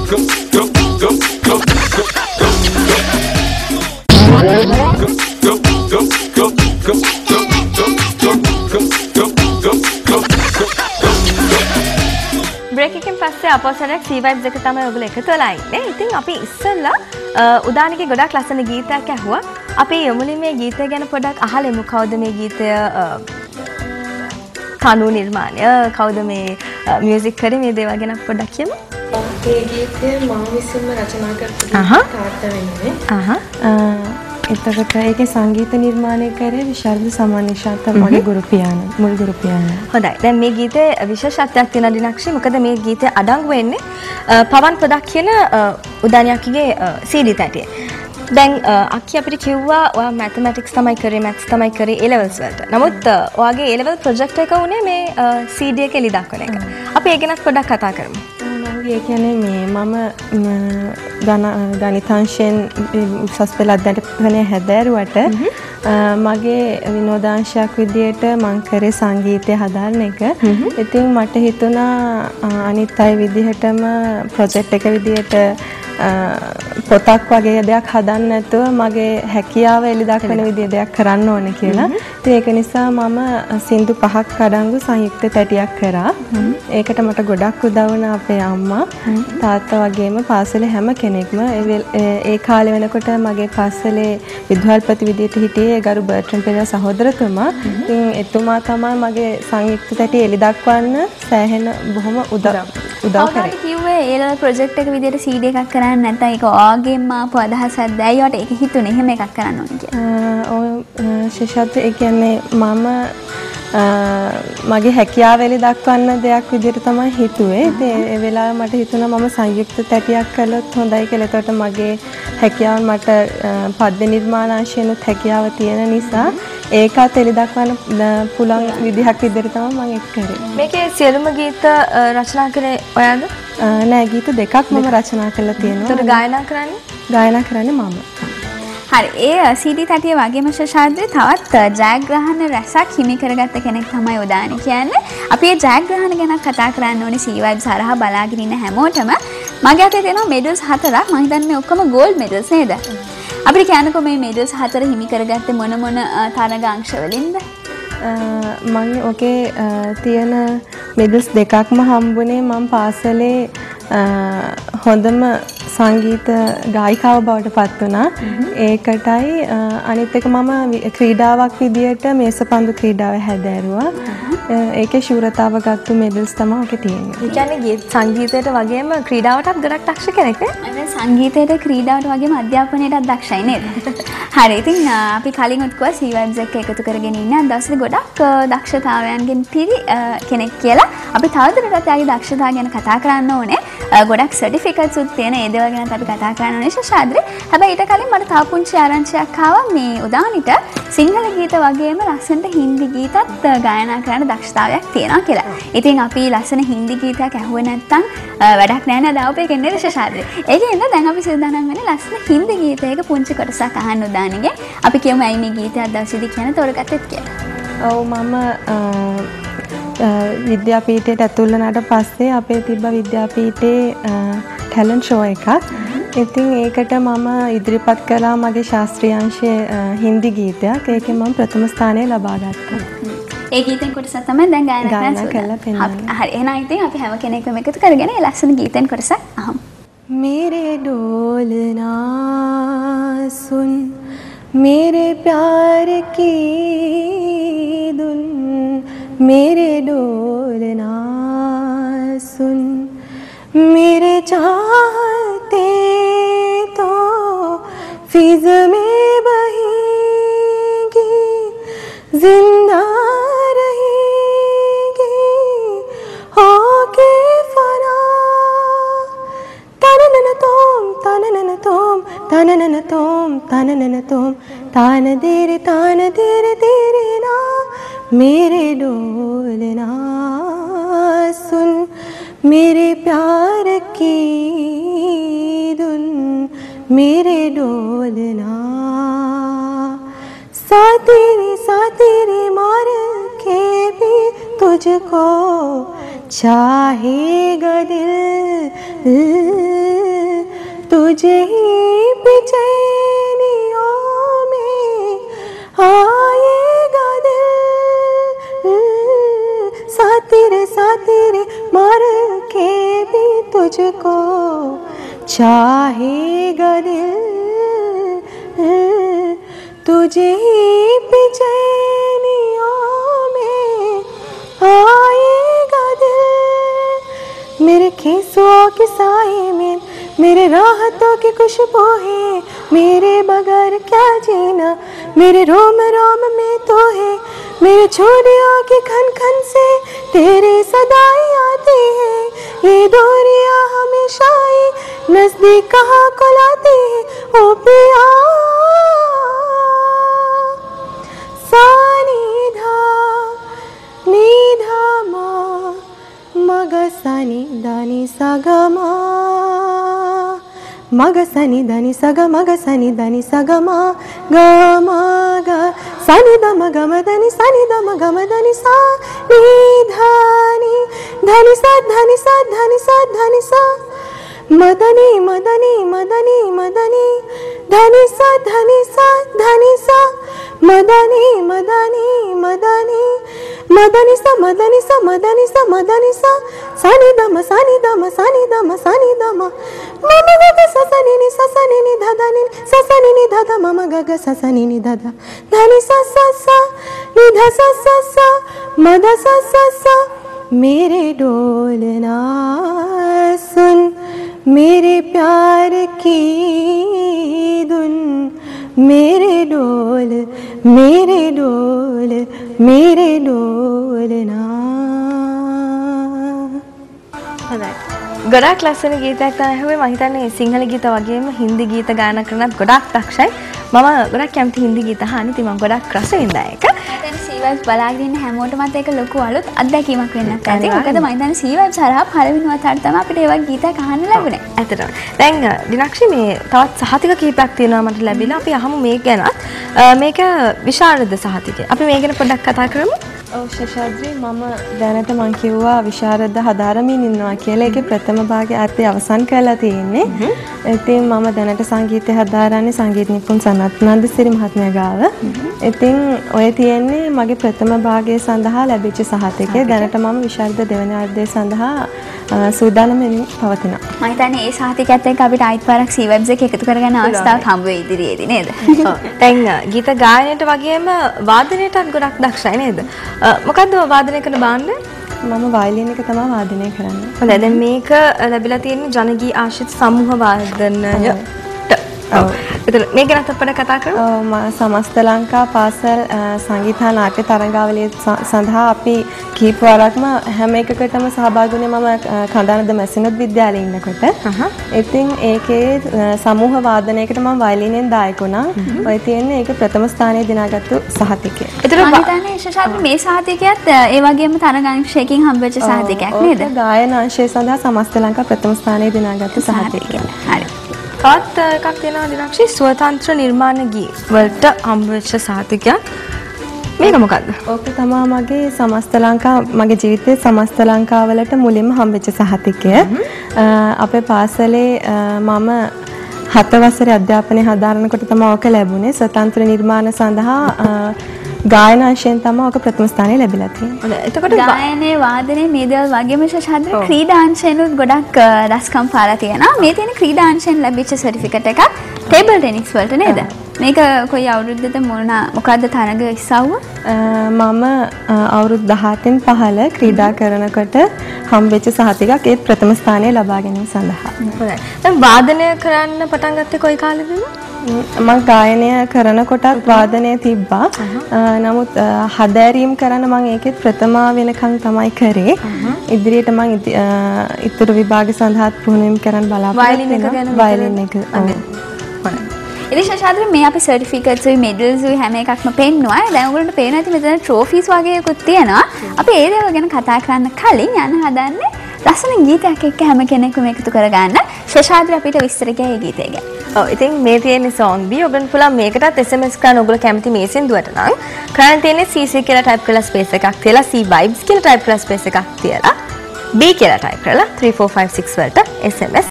Break එකෙන් පස්සේ අපෝසරයක් C vibes එක තමයි ඔයගොල්ලෝ එකතු වෙලා ඉන්නේ. ඉතින් අපි ඉස්සෙල්ලා උදානිගේ ගොඩක් ලස්සන ගීතයක් ඇහුවා. අපි යමුලින් මේ ගීතය ගැන පොඩ්ඩක් අහලෙමු. කවුද මේ ගීතය කණු නිර්මාණය? කවුද මේ මියුසික් කරේ? මේ දේවල් ගැන පොඩ්ඩක් කියමු. මේ ගීතය මම විසින්ම රචනා කරපු තාත්තා වෙනුවෙන්. එතකොට ඒකේ සංගීත නිර්මාණය කරේ විශාරද සමානිෂාත මගේ ගුරු පියාණන් මුල් ගුරු පියාණන්. හොඳයි. දැන් මේ ගීතේ විශේෂත්වයක් තියෙන දිනක්ෂි. මොකද මේ ගීතය අඩංගු වෙන්නේ පවන් පොදක් කියන උදානියක්ගේ CD තැටිය. දැන් අක්කි අපිට කිව්වා ඔයා මැතමැටික්ස් තමයි කරේ මැත්ස් තමයි කරේ A levels වලට. නමුත් ඔයාගේ A level project එක උනේ මේ CD එකේ එලි දක්වන එක. අපි ඒ ගැනත් පොඩ්ඩක් කතා කරමු. ඒ කියන්නේ මම ගණිතාංශයෙන් උසස් පෙළ අධ්‍යාපනය හැදෑරුවට මගේ විනෝදාංශයක් විදියට මං කරේ සංගීතය හදාරන එක. ඉතින් මට හිතුණා අනිත් අය විදිහටම ප්‍රොජෙක්ට් එක විදියට පොතක් වගේ දෙයක් හදන්න නැතුව මගේ හැකියාව එලි දක්වන විදිය දෙයක් කරන්න ඕනේ කියලා. ඉතින් ඒක නිසා මම සින්දු 5ක් අඩංගු සංයුක්ත තැටියක් කරා. ඒකට මට ගොඩක් උදව් වුණා අපේ අම්මා තාත්තා වගේම පාසලේ හැම කෙනෙක්ම. ඒ කාලේ වෙනකොට මගේ පාසලේ විද්‍යාල්පති විදියට හිටියේ ගරු බර්ට්‍රන් පෙරේරා සහෝදරතුමා. ඉතින් එතුමා තමයි මගේ සංයුක්ත තැටි එලි දක්වන්න සෑහෙන බොහොම උදව් කරේ. කිව්වේ ඒ ලෙවල් ප්‍රොජෙක්ට් එක විදියට CD එකක් කරන්න නැත්නම් ඒක ඔයාගෙන්ම ආපු අදහසක්ද? ඇයි ඔයාට ඒක හිතුනේ එහෙම එකක් කරන්න ඕනේ කියලා? ඔය ශිෂාත් ඒ කියන්නේ මම මගේ හැකියාව එලි දක්වන්න දෙයක් විදිහට තමයි හිතුවේ. ඉතින් ඒ වෙලාවේ මට හිතුණා මම සංයුක්ත තැටියක් කළොත් හොඳයි කියලා. එතකොට මගේ හැකියාව මට පද්‍ය නිර්මාණාංශයෙන්ුත් හැකියාව තියෙන නිසා ඒකත් එලි දක්වන්න පුළුවන් විදිහක් විදිහට තමයි මම ඒක කරේ. මේකේ සියලුම ගීත රචනා කරේ ඔයාද? නෑ ගීත දෙකක් මම රචනා කරලා තියෙනවා. ඒතර ගායනා කරන්නේ? ගායනා කරන්නේ මම. හරි. ඒ CD තටිය වගේම ශාස්ත්‍රී තවත් ජයග්‍රහණ රැසක් හිමි කරගත්ත කෙනෙක් තමයි උදානි කියන්නේ. අපි ඒ ජයග්‍රහණ ගැන කතා කරන්න ඕනේ C vibes හරහා බලාගෙන ඉන්න හැමෝටම. මගේ අතේ තියෙනවා මෙඩල්ස් 4ක්. මම හිතන්නේ මේ ඔක්කොම ගෝල්ඩ් මෙඩල්ස් නේද? අපිට කියන්නකෝ මේ මෙඩල්ස් 4 හිමි කරගත්තේ මොන තරගාංශ වලින්ද? මම ඔකේ තියෙන මෙඩල්ස් දෙකක්ම හම්බුනේ මම පාසලේ හොඳම සංගීත ගායිකාව බවට පත් වුණා. ඒකටයි අනිත් එක මම ක්‍රීඩාවක් විදියට මේසපන්දු ක්‍රීඩාව හැදෑරුවා. ඒකේ ශූරතාව ගත්තු මෙඩල්ස් තමයි ඔකේ තියෙන්නේ. ඒ කියන්නේ සංගීතයට වගේම ක්‍රීඩාවටත් ගොඩක් දක්ෂ කෙනෙක් නේ? සංගීතයට ක්‍රීඩාවට වගේම අධ්‍යාපනයටත් දක්ෂයි නේද? හරි. ඉතින් අපි කලින් උත්කුවා C vibes එක එකතු කරගෙන ඉන්න දවසේ ගොඩක් දක්ෂතාවයන්ගෙන් පිරි කෙනෙක් කියලා. අපි තවදුරටත් යාගේ දක්ෂතාව ගැන කතා කරන්න ඕනේ. ගොඩක් සර්ටිෆිකට්ස් උත් තියෙන ඒ දේවල් ගැන අපි කතා කරන්න ඕනේ ශාස්ත්‍රී. හැබැයි ඊට කලින් මට තව පුංචි ආරංචියක් ආවා මේ උදානිට සිංහල ගීත වගේම ලස්සනට හින්දි ගීතත් ගායනා කරන්න දක්ෂතාවයක් තියෙනවා කියලා. ඉතින් අපි ලස්සන හින්දි ගීතයක් ඇහුවේ නැත්නම් වැඩක් නැහැ නේද? අවපේකෙන් නේද ශාස්ත්‍රී? ඒකෙන්ද දැන් අපි සූදානම් වෙන්නේ ලස්සන හින්දි ගීතයක පුංචි කොටසක් අහන්න උදානිගේ. අපි කියමු ඇයි මේ ගීතයක් දවසේදී කියන තෝරගත්තෙත් කියලා. ඔව් මම විද්‍යාපීඨයට ඇතුල් වුණාට පස්සේ අපේ තිබ්බ විද්‍යාපීඨේ ටැලන්ට් ෂෝ එකක්. ඉතින් ඒකට මම ඉදිරිපත් කළා මගේ ශාස්ත්‍රීය අංශයේ හින්දි ගීතයක්. ඒකෙන් මම ප්‍රථම ස්ථානය ලබා ගත්තා. ඒ ගීතෙන් කොටසක් තමයි දැන් ගායනා කරලා පෙන්නන්නේ. හරි. එහෙනම් ඉතින් අපි හැම කෙනෙක්ම එකතු කරගෙන ඒ ලස්සන ගීතෙන් කොටසක් අහමු. मेरे डोलना सुन मेरे प्यार की धुन मेरे डोलना सुन मेरे चाहते तो फिज में बहेगी जिंदा रहेगी होके फना तननन तोम तननन तोम तान देरे तेरे ना मेरे डोलना सुन मेरे प्यार की धुन मेरे डोलना साथी मार के भी तुझको चाहेगा दिल तुझे ही बेचैनियों में आएगा दिल, साथ तेरे मर के भी तुझको चाहेगा दिल, तुझे ही बेचैनियों में आएगा दिल। मेरे खेसुओं के साए में मेरे राहतों की खुशबू है, मेरे बगैर क्या जीना, मेरे रोम रोम में तो है, मेरे छोड़ियों की खन खन से तेरे सदाई आती है, ये दूरियां हमेशा ही नजदीक कहाँ को लाती है। ओ पिया सा नी धा मा मग सा नि दा नि सा ग मा मग सा नि दा नि सा ग मग सा नि दा नि सा ग मा ग मा ग सा नि द म ग म द नि सा नि द म ग म द नि सा नि धा नि धा नि सा धा नि सा धा नि सा धा नि सा मदनी मदनी मदनी मदनी धनी सा धनी सा धनी सा मदनी मदनी मदनी मदनी सा मदनी सा मदनी सा मदनी सा सानी दम सानी दम सानी दम सानी दम मम गग ससनी नि ससनी नि धदा नि ससनी नि धदा मम गग ससनी नि धदा धनी सा सा सा नि ध सा सा सा मद सा सा सा मेरे डोलना सुन मेरे प्यार की धुन, मेरे डोल मेरे डोल मेरे डोलना। හොඳයි. ගොඩාක් ලස්සන ගීතයක් තමයි ඇහුවේ. මම හිතන්නේ සිංහල ගීත වගේම හින්දි ගීත ගායනා කරනත් ගොඩාක් දක්ෂයි. මම ගොඩාක් කැමති හින්දි ගීත අහන්න. ඉතින් මම ගොඩාක් රස විඳා ඒක. දැන් සීවයිබ්ස් බලාගෙන ඉන්න හැමෝටමත් ඒක ලොකු අලුත් අත්දැකීමක් වෙන්නත් ඇති. මොකද මම හිතන්නේ සීවයිබ්ස් හරහා පළවෙනි වතාවට තමයි අපිට ඒ වගේ ගීතයක් අහන්න ලැබුණේ. ඇත්තටම. දැන් දිනක්ෂි මේ තවත් සහතික කීපයක් තියෙනවා මට ලැබිලා. අපි අහමු මේක ගැන. මේක විශාරද සහතිකය. අපි මේ ගැන පොඩ්ඩක් කතා කරමු. ඔව් ශෂාද්‍රි මම දැනට මං කිව්වා විශාරද හදාරමින් ඉන්නවා කියලා. ඒකේ ප්‍රථම භාගය ආර්ථය අවසන් කරලා තියෙන්නේ. ඉතින් මම දැනට සංගීතය හදාරන්නේ සංගීත නිපුන් සනත් නන්දසිරි මහත්මයා ගාව. ඉතින් ඔය තියෙන්නේ මගේ ප්‍රථම භාගය සඳහා ලැබිච්ච සහතිකය. දැනට මම විශාරද දෙවන අර්ධය සඳහා සූදානම් වෙමින් පවතිනවා. මම හිතන්නේ ඒ සහතිකයත් එක්ක අපිට ආයිත් පාරක් සීවයිබ්ස් එක එකතු කරගන්න අවස්ථාවක් හම්බ වෙයි ඉදිරියේදී නේද? ඔව්. දැන් ගීත ගායනයට වගේම වාදනයටත් ගොඩක් දක්ෂයි නේද? මොකද්ද වාදනය කරන බාණ්ඩ? මම වයලින් එක තමයි වාදනය කරන්නේ. හොඳයි. දැන් මේක ලැබිලා තියෙන්නේ ජනගී ආශ්‍රිත සමූහ වාදනයට. ඔව්. ඒතර මේක ගැන අපිට කතා කරමු. මම සමස්ත ලංකා පාසල් සංගීත හා නාට්‍ය තරඟාවලිය සඳහා අපි කීප වරක්ම හැම එකකටම සහභාගී වුණේ මම කඳානද මැසිනොත් විද්‍යාලයේ ඉන්නකොට. ඉතින් ඒකේ සමූහ වාදනයකට මම වයලිනෙන් දායක වුණා. ඔය තියෙන්නේ ඒක ප්‍රථම ස්ථානයේ දිනාගත්තු සහතිකය. ඒතර මම හිතන්නේ ශෂාද්‍රි මේ සහතිකයත් ඒ වගේම තරඟ අංශයකින් හම්බෙච්ච සහතිකයක් නේද? ඔව්. ගායන අංශය සඳහා සමස්ත ලංකා ප්‍රථම ස්ථානයේ දිනාගත්තු සහතිකය. හරි. තවත් එකක් තියෙනවා දිනක්ෂි ස්වතන්ත්‍ර නිර්මාණ ගී වලට හම්බෙච්ච සහතිකයක්. මේක මොකද්ද? ඕක තමයි මගේ සමස්ත ලංකා මගේ ජීවිතයේ සමස්ත ලංකාවලට මුලින්ම හම්බෙච්ච සහතිකය. අපේ පාසලේ මම 7 වසරේ අධ්‍යාපනය හදාරනකොට තමයි ඕක ලැබුණේ. ස්වතන්ත්‍ර නිර්මාණ සඳහා ගායන අංශයෙන් තමයි ඕක ප්‍රථම ස්ථානය ලැබිලා තියෙන්නේ. එතකොට ගායනයේ වාදනයේ මේ දේවල් වගේම ශෂාද්‍රි ක්‍රීඩා අංශයෙන්ුත් ගොඩක් දස්කම් පාලා තියෙනවා. මේ තියෙන ක්‍රීඩා අංශයෙන් ලැබිච්ච සර්ටිෆිකට් එකක් ටේබල් ටෙනිස් වලට නේද? මේක කොයි අවුරුද්දද මොකද්ද තරඟ ඉස්සවුව? මම අවුරුදු 17න් 15 ක්‍රීඩා කරනකොට හම්බෙච්ච සහතිකයක් ඒත් ප්‍රථම ස්ථානය ලබා ගැනීම සඳහා. හොඳයි. දැන් වාදනය කරන්න පටන් ගත්තේ කොයි කාලෙදද? මම ගායනය කරනකොටත් වාදනය තිබ්බා. නමුත් හදෑරීම් කරන්න මම ඒකෙත් ප්‍රථමා වෙනකන් තමයි කරේ. ඉදිරියට මම ඉතුරු විභාග සඳහා පුහුණුවීම් කරන්න බලාපොරොත්තු වෙනවා. වයලින් එක. ඉතින් ශෂාද්‍රි මේ අපි සර්ටිෆිකට්ස් උයි මෙඩල්ස් උයි හැම එකක්ම පෙන්නුවා. දැන් ඔයගොල්ලන්ට පේනවා ඇති මෙතන ට්‍රොෆීස් වගේකුත් තියෙනවා. අපි ඒ දේවල් ගැන කතා කරන්න කලින් යන්න හදන්නේ ලස්සන ගීතයක් එක්ක හැම කෙනෙකුම එකතු කරගන්න. ශෂාද්‍රි අපිට විස්තර කියයි ඒ ගීතය ගැන. ඔව් ඉතින් මේ තියෙන්නේ song B. ඔබෙන් පුළුවන් මේකටත් SMS කරන්න ඔයගොල්ලෝ කැමති මේ සින්දුවට නම් කරන්න තියෙන්නේ CC කියලා ටයිප් කරලා ස්පේස් එකක් තියලා C vibes කියලා ටයිප් කරලා ස්පේස් එකක් තියලා B කියලා ටයිප් කරලා 3456 වලට SMS